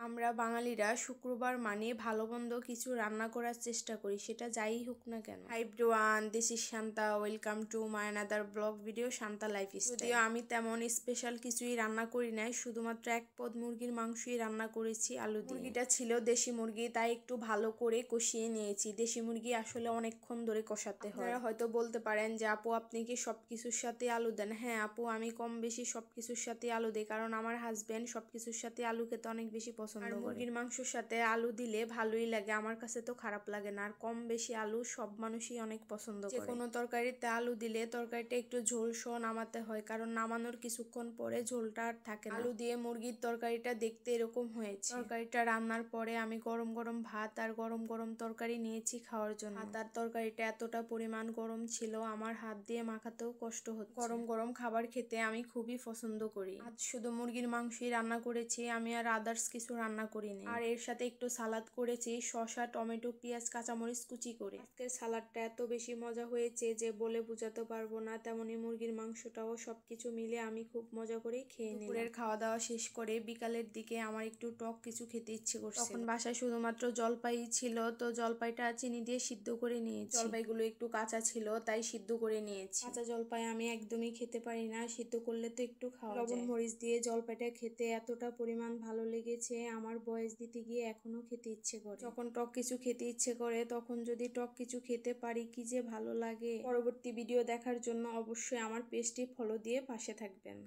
আমরা বাঙালিরা শুক্রবার মানে ভালো মন্দ কিছু রান্না করার চেষ্টা করি, সেটা যাই হোক না কেন। Hi everyone, this is Shanta, welcome to my another blog video Shanta lifestyle. যদিও আমি তেমন স্পেশাল কিছুই রান্না করি নাই, শুধুমাত্র এক পদ মুরগির মাংসই রান্না করেছি আলু দিয়ে। মুরগিটা ছিল দেশি মুরগি, তাই একটু ভালো করে কষিয়ে নিয়েছি। দেশি মুরগি আসলে অনেকক্ষণ ধরে কষাতে হয়। আপনারা হয়তো বলতে পারেন যে আপু আপনি কি সবকিছুর সাথে আলু দেন? হ্যাঁ আপু, আমি কম বেশি সবকিছুর সাথে আলু দিই, কারণ আমার হাজবেন্ড সবকিছুর সাথে আলু খেতে অনেক বেশি পছন্দ করে। মুরগির মাংসের সাথে আলু দিলে ভালোই লাগে, আমার কাছে তো খারাপ লাগে না। আর কম বেশি আলু সব মানুষই অনেক পছন্দ করে। যে কোনো তরকারিতে আলু দিলে তরকারিটা একটু ঝোল সহ নামাতে হয়, কারণ নামানোর কিছুক্ষণ পরে ঝোলটা আর থাকে না। আলু দিয়ে মুরগির তরকারিটা দেখতে এরকম হয়েছে। তরকারিটা রান্নার পরে আমি গরম গরম ভাত আর গরম গরম তরকারি নিয়েছি খাওয়ার জন্য। ভাত আর তরকারিটা এতটা পরিমাণ গরম ছিল, আমার হাত দিয়ে মাখাতেও কষ্ট হচ্ছে। গরম গরম খাবার খেতে আমি খুবই পছন্দ করি। আজ শুধু মুরগির মাংসই রান্না করেছি, আমি আর আদার্স কিছু রান্না করিনি। আর এর সাথে একটু সালাদ করেছি, শসা, টমেটো, পেঁয়াজ, কাঁচামরিচ কুচি করে। আজকের সালাদটা এত বেশি মজা হয়েছে যে বলে বোঝাতে পারবো না। তেমনি মুরগির মাংসটাও সবকিছু মিলে আমি খুব মজা করে খেয়ে নিলাম। দুপুরের খাওয়া দাওয়া শেষ করে বিকালের দিকে আমার একটু টক কিছু খেতে ইচ্ছে করছে। তখন বাসায় শুধুমাত্র জলপাই ছিল, তো জলপাইটা চিনি দিয়ে সিদ্ধ করে নিয়েছি। জলপাইগুলো একটু কাঁচা ছিল, তাই সিদ্ধ করে নিয়েছি। কাঁচা জলপাই আমি একদমই খেতে পারি না, সিদ্ধ করলে তো একটু খাওয়া যায়। লবণ মরিচ দিয়ে জলপাইটা খেতে এতটা পরিমাণ ভালো লেগেছে, আমার বয়স দিতে গিয়ে এখনো খেতে ইচ্ছে করে। যখন টক কিছু খেতে ইচ্ছে করে তখন যদি টক কিছু খেতে পারি, কি যে ভালো লাগে। পরবর্তী ভিডিও দেখার জন্য অবশ্যই আমার পেজটি ফলো দিয়ে পাশে থাকবেন।